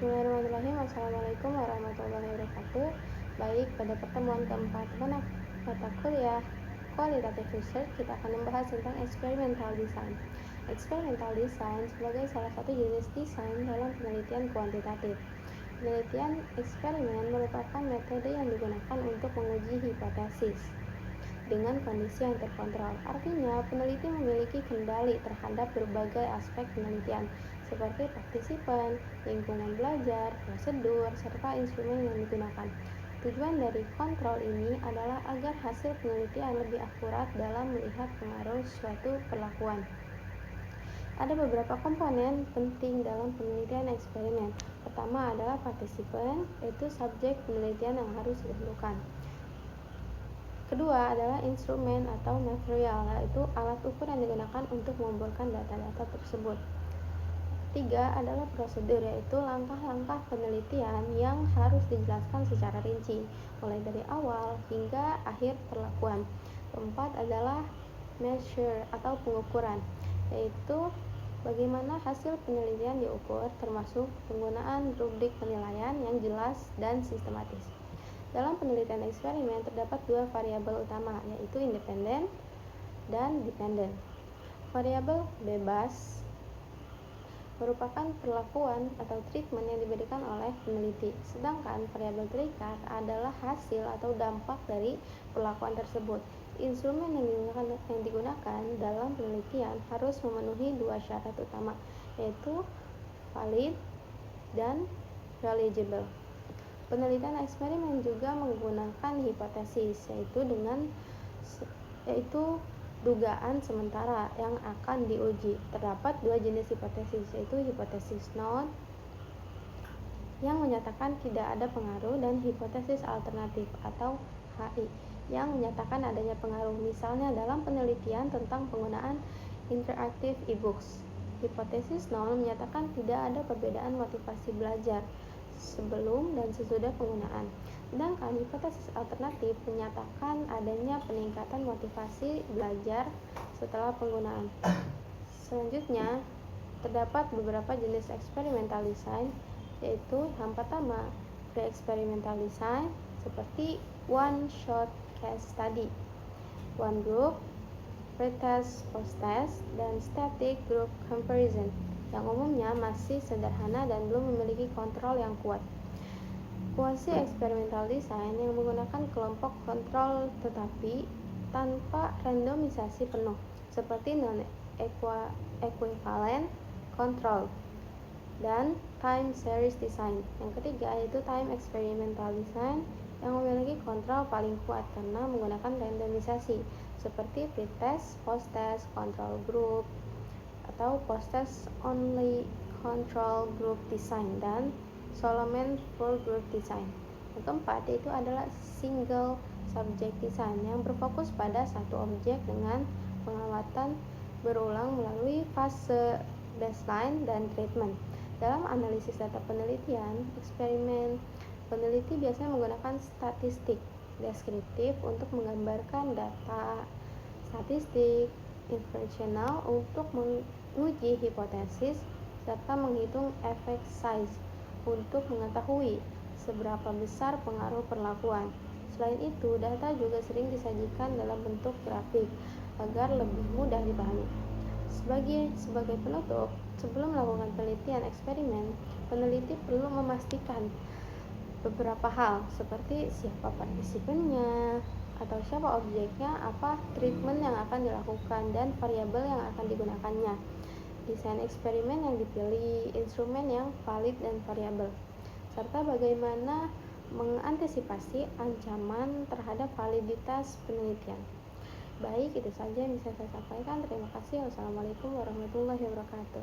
Bismillahirrahmanirrahim. Assalamualaikum warahmatullahi wabarakatuh. Baik, pada pertemuan keempat mata kuliah Qualitative Research, kita akan membahas tentang experimental design. Experimental design sebagai salah satu jenis desain dalam penelitian kuantitatif. Penelitian eksperimen merupakan metode yang digunakan untuk menguji hipotesis dengan kondisi yang terkontrol. Artinya, peneliti memiliki kendali terhadap berbagai aspek penelitian, seperti partisipan, lingkungan belajar, prosedur, serta instrumen yang digunakan. Tujuan dari kontrol ini adalah agar hasil penelitian lebih akurat dalam melihat pengaruh suatu perlakuan. Ada beberapa komponen penting dalam penelitian eksperimen. Pertama adalah partisipan, yaitu subjek penelitian yang harus ditentukan. Kedua adalah instrumen atau material, yaitu alat ukur yang digunakan untuk mengumpulkan data-data tersebut. Tiga adalah prosedur, yaitu langkah-langkah penelitian yang harus dijelaskan secara rinci, mulai dari awal hingga akhir perlakuan. Keempat adalah measure atau pengukuran, yaitu bagaimana hasil penelitian diukur, termasuk penggunaan rubrik penilaian yang jelas dan sistematis. Dalam penelitian eksperimen terdapat dua variabel utama, yaitu independen dan dependen. Variabel bebas merupakan perlakuan atau treatment yang diberikan oleh peneliti, sedangkan variabel terikat adalah hasil atau dampak dari perlakuan tersebut. Instrumen yang digunakan dalam penelitian harus memenuhi dua syarat utama, yaitu valid dan reliable. Penelitian eksperimen juga menggunakan hipotesis, yaitu dugaan sementara yang akan diuji. Terdapat dua jenis hipotesis, yaitu hipotesis null yang menyatakan tidak ada pengaruh dan hipotesis alternatif atau HI yang menyatakan adanya pengaruh. Misalnya dalam penelitian tentang penggunaan interaktif e-books, hipotesis null menyatakan tidak ada perbedaan motivasi belajar sebelum dan sesudah penggunaan. Sedangkan hipotesis alternatif menyatakan adanya peningkatan motivasi belajar setelah penggunaan. Selanjutnya, terdapat beberapa jenis experimental design, yaitu yang pertama, pre-experimental design, seperti one-shot case study, one group, pretest, post-test, dan static group comparison, yang umumnya masih sederhana dan belum memiliki kontrol yang kuat. Quasi eksperimental design yang menggunakan kelompok kontrol tetapi tanpa randomisasi penuh, seperti non-equivalent control, dan time series design. Yang ketiga yaitu time experimental design yang memiliki kontrol paling kuat karena menggunakan randomisasi, seperti pretest, post-test, control group, atau post-test only control group design, dan Solomon full group design. Yang keempat yaitu adalah single subject design yang berfokus pada satu objek dengan pengamatan berulang melalui fase baseline dan treatment. Dalam analisis data penelitian eksperimen, peneliti biasanya menggunakan statistik deskriptif untuk menggambarkan data statistik inferensial untuk menguji hipotesis serta menghitung effect size untuk mengetahui seberapa besar pengaruh perlakuan. Selain itu, data juga sering disajikan dalam bentuk grafik agar lebih mudah dipahami. Sebagai penutup, sebelum melakukan penelitian eksperimen, peneliti perlu memastikan beberapa hal seperti siapa partisipannya atau siapa objeknya, apa treatment yang akan dilakukan, dan variabel yang akan digunakannya, desain eksperimen yang dipilih, instrumen yang valid dan variabel, serta bagaimana mengantisipasi ancaman terhadap validitas penelitian. Baik, itu saja yang bisa saya sampaikan. Terima kasih. Wassalamualaikum warahmatullahi wabarakatuh.